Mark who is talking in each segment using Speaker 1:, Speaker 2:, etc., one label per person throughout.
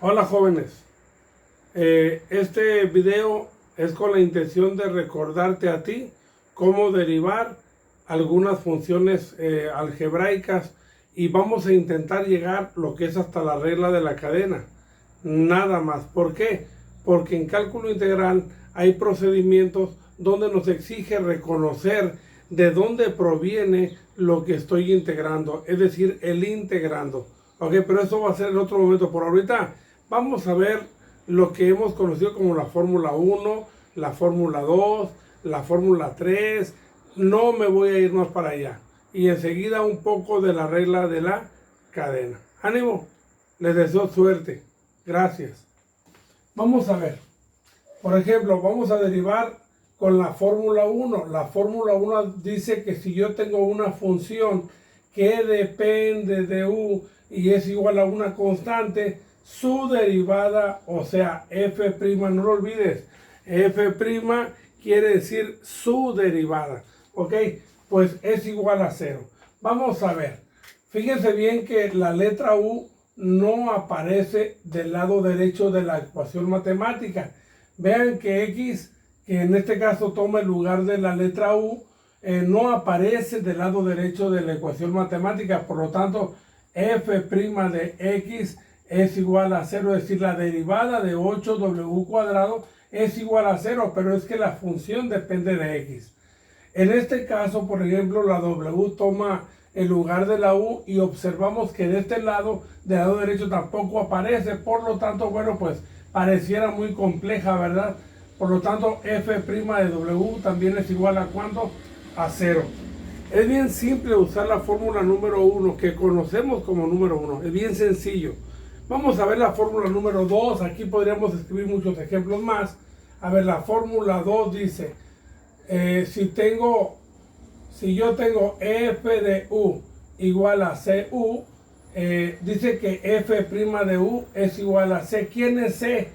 Speaker 1: Hola jóvenes, este video es con la intención de recordarte a ti cómo derivar algunas funciones algebraicas y vamos a intentar llegar lo que es hasta la regla de la cadena. Nada más. ¿Por qué? Porque en cálculo integral hay procedimientos donde nos exige reconocer de dónde proviene lo que estoy integrando, es decir, el integrando. Ok, pero eso va a ser en otro momento. Por ahorita vamos a ver lo que hemos conocido como la fórmula 1, la fórmula 2, la fórmula 3. No me voy a ir más para allá. Y enseguida un poco de la regla de la cadena. ¡Ánimo! Les deseo suerte. Gracias. Vamos a ver. Por ejemplo, vamos a derivar con la fórmula 1. La fórmula 1 dice que si yo tengo una función que depende de u y es igual a una constante, su derivada, o sea, f', no lo olvides, f' quiere decir su derivada, ¿ok? Pues es igual a 0. Vamos a ver. Fíjense bien que la letra u no aparece del lado derecho de la ecuación matemática. Vean que x, que en este caso toma el lugar de la letra u, no aparece del lado derecho de la ecuación matemática. Por lo tanto, f' de x es igual a 0, es decir, la derivada de 8w cuadrado es igual a 0, pero es que la función depende de x. En este caso, por ejemplo, la w toma el lugar de la u y observamos que de este lado, del lado derecho, tampoco aparece. Por lo tanto, bueno, pues pareciera muy compleja, ¿verdad? Por lo tanto, f' de w también es igual a ¿cuánto? A 0. Es bien simple usar la fórmula número 1, que conocemos como número 1. Es bien sencillo. Vamos a ver la fórmula número 2. Aquí podríamos escribir muchos ejemplos más. A ver, la fórmula 2 dice, si yo tengo f de u igual a cu, dice que f' de u es igual a c. ¿Quién es c?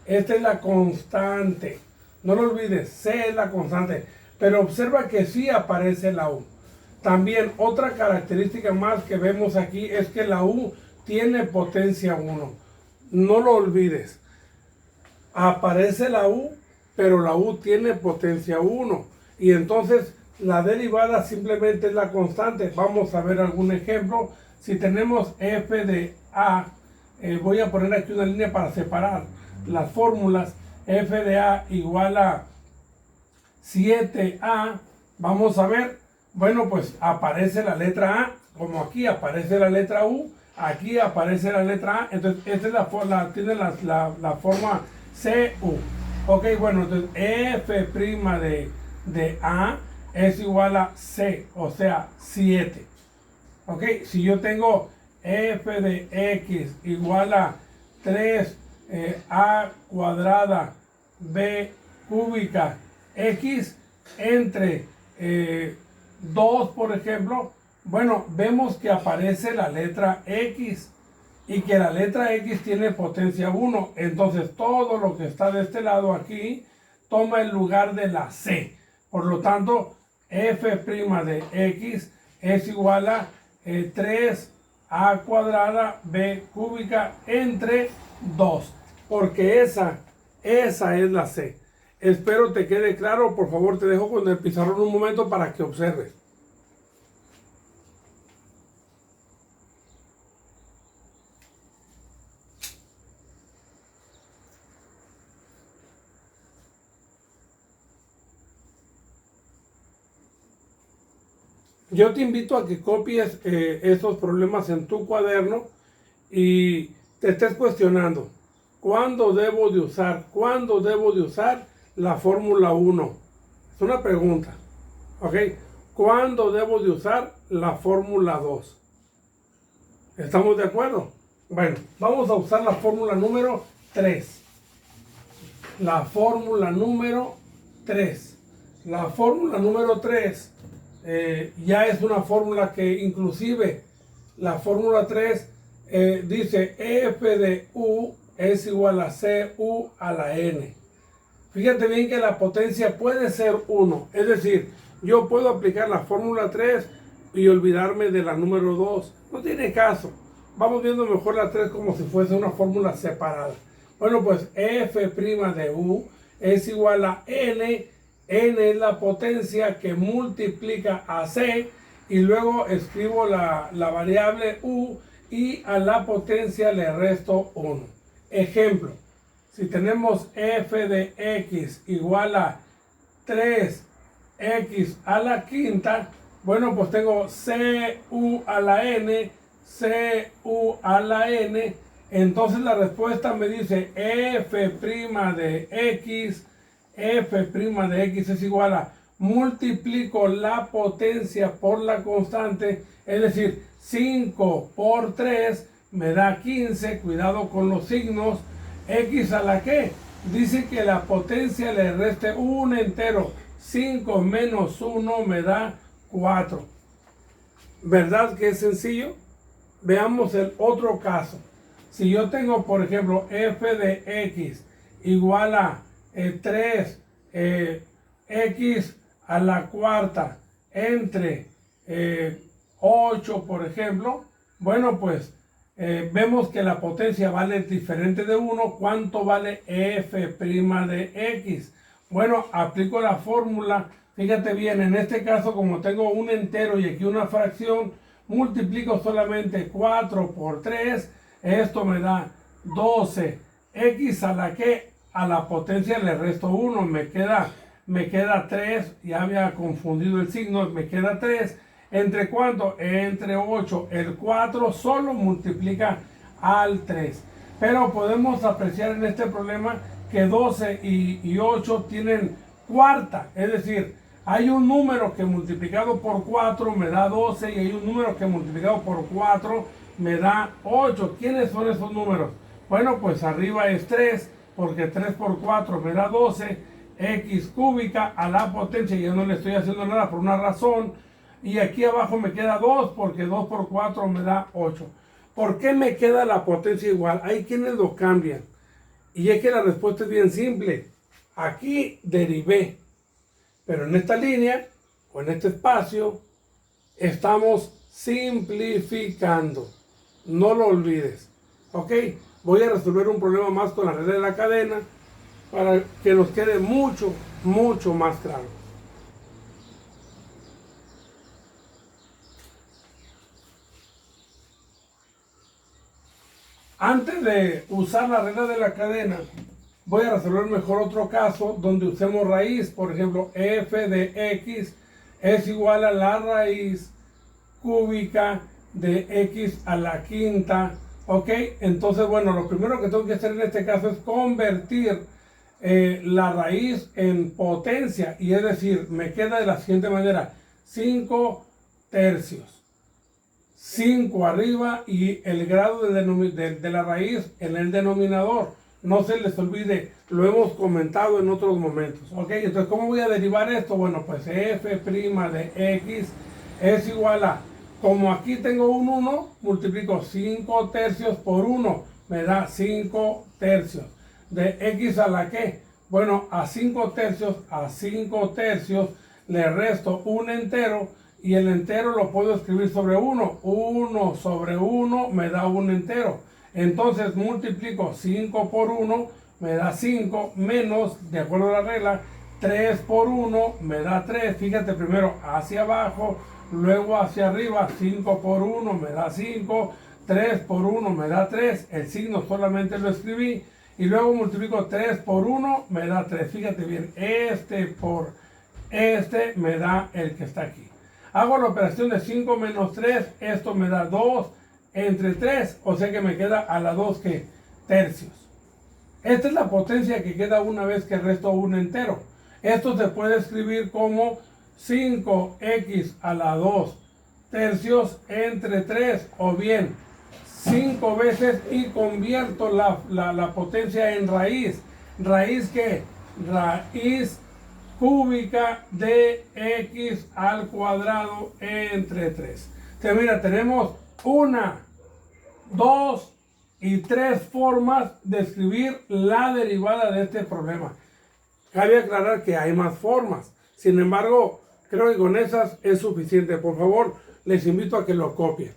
Speaker 1: Esta es la constante. No lo olvides, c es la constante. Pero observa que sí aparece la u. También otra característica más que vemos aquí es que la u tiene potencia 1. No lo olvides. Aparece la u, pero la u tiene potencia 1. Y entonces la derivada simplemente es la constante. Vamos a ver algún ejemplo. Si tenemos f de a, voy a poner aquí una línea para separar las fórmulas. F de a igual a 7a. Vamos a ver. Bueno, pues aparece la letra a, como aquí aparece la letra u, aquí aparece la letra a. Entonces esta es tiene la forma cu. Ok, bueno, entonces f' de a es igual a c, o sea, 7. Ok, si yo tengo f de x igual a 3 a cuadrada b cúbica x entre 2, por ejemplo, bueno, vemos que aparece la letra x y que la letra x tiene potencia 1. Entonces todo lo que está de este lado aquí toma el lugar de la c. Por lo tanto, f' de x es igual a 3a cuadrada b cúbica entre 2, porque esa es la c. Espero te quede claro. Por favor, te dejo con el pizarrón un momento para que observes. Yo te invito a que copies estos problemas en tu cuaderno y te estés cuestionando, ¿cuándo debo de usar la fórmula 1? Es una pregunta, ¿ok? ¿Cuándo debo de usar la fórmula 2? ¿Estamos de acuerdo? Bueno, vamos a usar la fórmula número 3. La fórmula número 3. La fórmula número 3 ya es una fórmula que inclusive la fórmula 3 dice f de u es igual a cu a la n. Fíjate bien que la potencia puede ser 1, es decir, yo puedo aplicar la fórmula 3 y olvidarme de la número 2. No tiene caso. vamos viendo mejor la 3 como si fuese una fórmula separada. Bueno, pues f' de u es igual a n. N es la potencia que multiplica a c, y luego escribo la variable u y a la potencia le resto 1. Ejemplo, si tenemos f de x igual a 3x a la quinta, bueno, pues tengo cu a la n, cu a la n. Entonces la respuesta me dice f' de x es igual a, multiplico la potencia por la constante, es decir, 5 por 3 me da 15, cuidado con los signos, x a la que, dice que la potencia le reste un entero, 5 menos 1 me da 4. ¿Verdad que es sencillo? Veamos el otro caso. Si yo tengo, por ejemplo, f de x igual a 3 x a la cuarta entre 8, por ejemplo, bueno, pues vemos que la potencia vale diferente de 1. ¿Cuánto vale f' de x? Bueno, aplico la fórmula. Fíjate bien, en este caso, como tengo un entero y aquí una fracción, multiplico solamente 4 por 3. Esto me da 12. X a la que, a la potencia le resto 1. Me queda 3. Ya había confundido el signo. Me queda 3. ¿Entre cuánto? Entre 8. El 4 solo multiplica al 3. Pero podemos apreciar en este problema que 12 y 8 tienen cuarta. Es decir, hay un número que multiplicado por 4 me da 12 y hay un número que multiplicado por 4 me da 8. ¿Quiénes son esos números? Bueno, pues arriba es 3, porque 3 por 4 me da 12. X cúbica a la potencia, yo no le estoy haciendo nada por una razón. Y aquí abajo me queda 2, porque 2 por 4 me da 8. ¿Por qué me queda la potencia igual? Hay quienes lo cambian. Y es que la respuesta es bien simple. Aquí derivé. Pero en esta línea, o en este espacio, estamos simplificando. No lo olvides. ¿Ok? Voy a resolver un problema más con la regla de la cadena para que nos quede mucho, mucho más claro. Antes de usar la regla de la cadena, voy a resolver mejor otro caso donde usemos raíz. Por ejemplo, f de x es igual a la raíz cúbica de x a la quinta. Ok, entonces bueno, lo primero que tengo que hacer en este caso es convertir la raíz en potencia, y es decir, me queda de la siguiente manera: 5 tercios. 5 arriba y el grado de la raíz en el denominador. No se les olvide, lo hemos comentado en otros momentos. Ok, entonces, ¿cómo voy a derivar esto? Bueno, pues f' de x es igual a, como aquí tengo un 1, multiplico 5 tercios por 1, me da 5 tercios. De x a la que, bueno, a 5 tercios le resto un entero, y el entero lo puedo escribir sobre 1. 1 sobre 1 me da un entero. Entonces multiplico 5 por 1, me da 5, menos, de acuerdo a la regla, 3 por 1 me da 3. Fíjate, primero hacia abajo, luego hacia arriba. 5 por 1 me da 5, 3 por 1 me da 3. El signo solamente lo escribí. Y luego multiplico 3 por 1, me da 3. Fíjate bien, este por este me da el que está aquí. Hago la operación de 5 menos 3, esto me da 2 entre 3, o sea que me queda a la 2 que tercios. Esta es la potencia que queda una vez que resto un entero. Esto se puede escribir como 5x a la 2 tercios entre 3, o bien 5 veces y convierto la potencia en raíz. ¿Raíz qué? Raíz cúbica de x al cuadrado entre 3. Entonces, mira, tenemos 1, 2 y 3 formas de escribir la derivada de este problema. Cabe aclarar que hay más formas. Sin embargo, creo que con esas es suficiente. Por favor, les invito a que lo copien.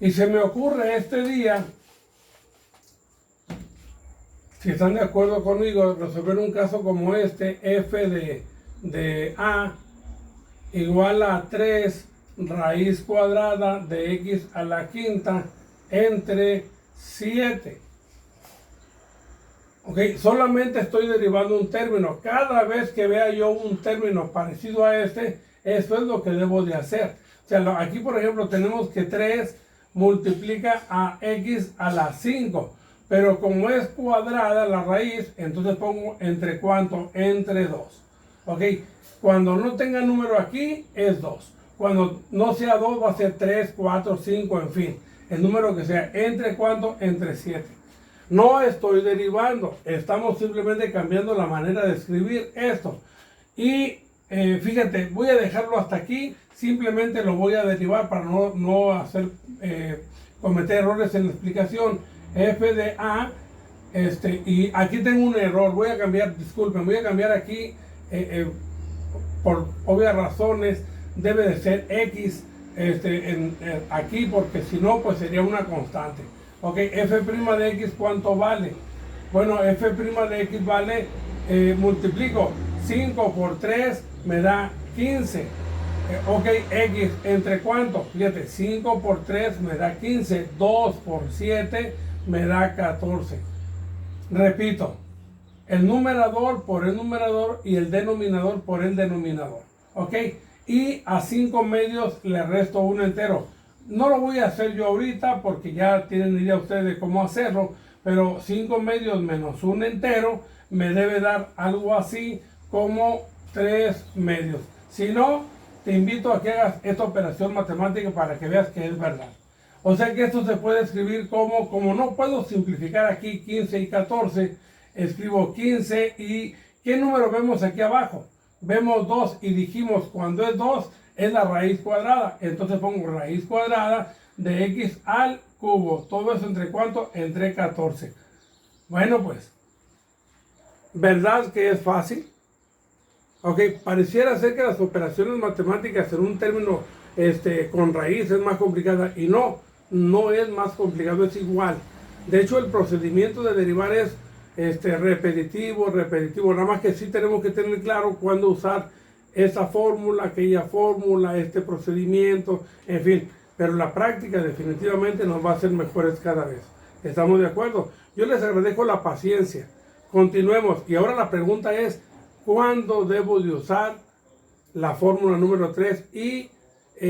Speaker 1: Y se me ocurre este día, si están de acuerdo conmigo, resolver un caso como este, f de a igual a 3 raíz cuadrada de x a la quinta entre 7. Ok, solamente estoy derivando un término. Cada vez que vea yo un término parecido a este, eso es lo que debo de hacer. O sea, aquí por ejemplo tenemos que 3 multiplica a x a la 5. Pero como es cuadrada la raíz, entonces pongo entre cuánto, entre 2. Ok, cuando no tenga número aquí es 2. Cuando no sea 2 va a ser 3, 4, 5, en fin. El número que sea, entre cuánto, entre 7. No estoy derivando, estamos simplemente cambiando la manera de escribir esto. Y fíjate, voy a dejarlo hasta aquí, simplemente lo voy a derivar para no hacer, cometer errores en la explicación. F de A, y aquí tengo un error, voy a cambiar, disculpen, voy a cambiar aquí, por obvias razones, debe de ser X aquí, porque si no, pues sería una constante. Ok, f' de x, ¿cuánto vale? Bueno, f' de x vale, multiplico 5 por 3, me da 15. Ok, x, ¿entre cuánto? Fíjate, 5 por 3 me da 15, 2 por 7 me da 14. Repito, el numerador por el numerador y el denominador por el denominador. Ok, y a 5 medios le resto un entero. No lo voy a hacer yo ahorita porque ya tienen idea ustedes de cómo hacerlo, pero 5 medios menos un entero me debe dar algo así como 3 medios. Si no, te invito a que hagas esta operación matemática para que veas que es verdad. O sea que esto se puede escribir como no puedo simplificar aquí 15 y 14, escribo 15 y ¿qué número vemos aquí abajo? Vemos 2 y dijimos cuando es 2 es la raíz cuadrada. Entonces pongo raíz cuadrada de x al cubo. Todo eso entre cuánto? Entre 14. Bueno pues, ¿verdad que es fácil? Ok, pareciera ser que las operaciones matemáticas en un término con raíz es más complicada. Y no es más complicado, es igual. De hecho, el procedimiento de derivar es repetitivo. Nada más que sí tenemos que tener claro cuándo usar esa fórmula, aquella fórmula, este procedimiento, en fin. Pero la práctica definitivamente nos va a hacer mejores cada vez. ¿Estamos de acuerdo? Yo les agradezco la paciencia. Continuemos. Y ahora la pregunta es, ¿cuándo debo de usar la fórmula número 3? Y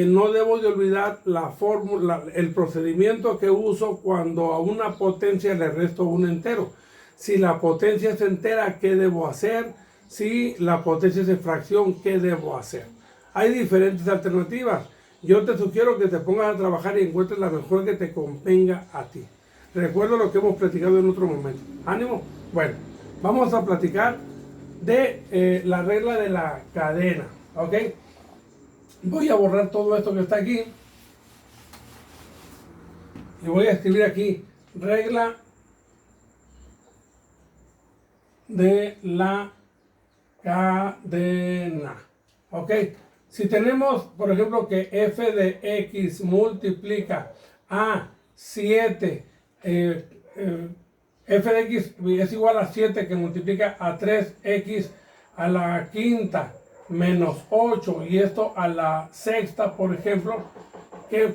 Speaker 1: no debo de olvidar la fórmula, el procedimiento que uso cuando a una potencia le resto un entero. Si la potencia es entera, ¿qué debo hacer? Si la potencia es de fracción, ¿qué debo hacer? Hay diferentes alternativas. Yo te sugiero que te pongas a trabajar y encuentres la mejor que te convenga a ti. Recuerda lo que hemos platicado en otro momento. ¿Ánimo? Bueno, vamos a platicar de la regla de la cadena. ¿Ok? Voy a borrar todo esto que está aquí. Y voy a escribir aquí, regla de la cadena. Ok, si tenemos por ejemplo que f de x multiplica a 7, f de x es igual a 7 que multiplica a 3x a la quinta menos 8 y esto a la sexta, por ejemplo,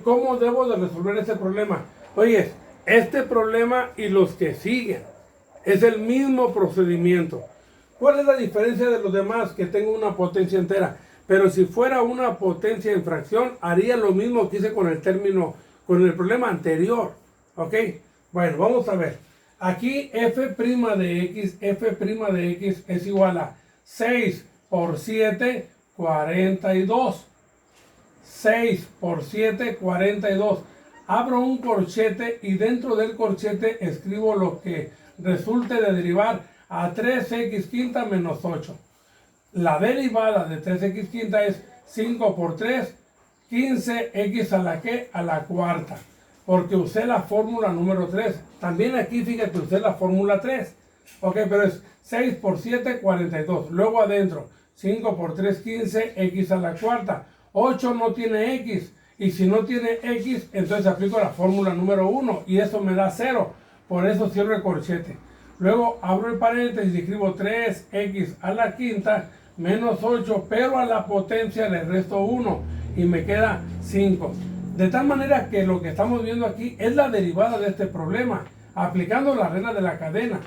Speaker 1: ¿cómo debo de resolver ese problema? Oye, este problema y los que siguen es el mismo procedimiento. ¿Cuál es la diferencia de los demás? Que tengo una potencia entera. Pero si fuera una potencia en fracción, haría lo mismo que hice con el término, con el problema anterior. ¿Ok? Bueno, vamos a ver. Aquí f' de x es igual a 6 por 7, 42. 6 por 7, 42. Abro un corchete y dentro del corchete escribo lo que resulte de derivar a 3x quinta menos 8. La derivada de 3x quinta es 5 por 3, 15x a la ¿qué? A la cuarta. Porque usé la fórmula número 3. También aquí, fíjate, usé la fórmula 3. Ok, pero es 6 por 7, 42. Luego adentro, 5 por 3, 15, x a la cuarta. 8 no tiene x. Y si no tiene X, entonces aplico la fórmula número 1 y eso me da 0. Por eso cierro el corchete. Luego abro el paréntesis y escribo 3x a la quinta menos 8, pero a la potencia le resto 1 y me queda 5. De tal manera que lo que estamos viendo aquí es la derivada de este problema, aplicando la regla de la cadena.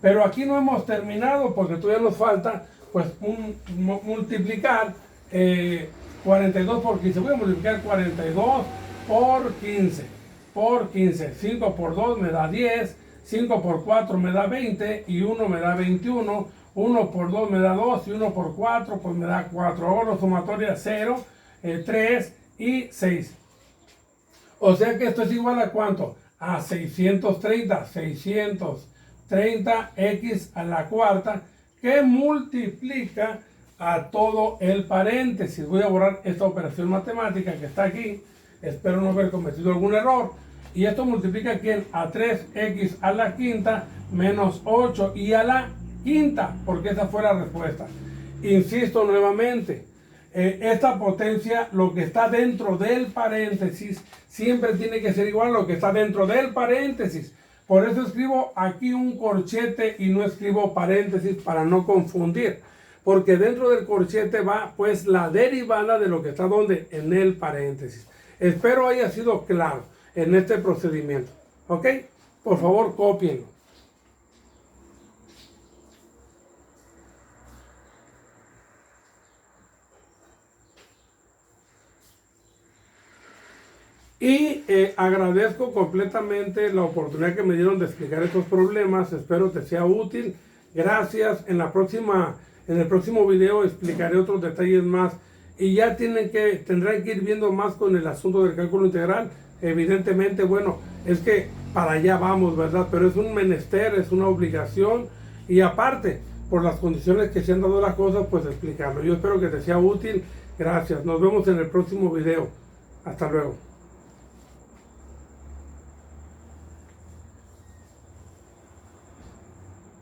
Speaker 1: Pero aquí no hemos terminado porque todavía nos falta pues multiplicar 42 por 15. Voy a multiplicar 42 por 15. Por 15. 5 por 2 me da 10. 5 por 4 me da 20 y 1 me da 21. 1 por 2 me da 2 y 1 por 4 pues me da 4. Ahora la sumatoria 0, 3 y 6. O sea que esto es igual a ¿cuánto? A 630. 630x a la cuarta, que multiplica a todo el paréntesis. Voy a borrar esta operación matemática que está aquí. Espero no haber cometido algún error. Y esto multiplica aquí a 3x a la quinta menos 8 y a la quinta, porque esa fue la respuesta. Insisto nuevamente, esta potencia, lo que está dentro del paréntesis, siempre tiene que ser igual a lo que está dentro del paréntesis. Por eso escribo aquí un corchete y no escribo paréntesis para no confundir. Porque dentro del corchete va pues la derivada de lo que está donde, en el paréntesis. Espero haya sido claro en este procedimiento. ¿Ok? Por favor, cópienlo. Y agradezco completamente la oportunidad que me dieron de explicar estos problemas. Espero que sea útil. Gracias. En el próximo video explicaré otros detalles más. Y ya tendrán que ir viendo más con el asunto del cálculo integral. Evidentemente, bueno, es que para allá vamos, ¿verdad? Pero es un menester, es una obligación. Y aparte, por las condiciones que se han dado las cosas, pues explicarlo. Yo espero que te sea útil. Gracias. Nos vemos en el próximo video. Hasta luego.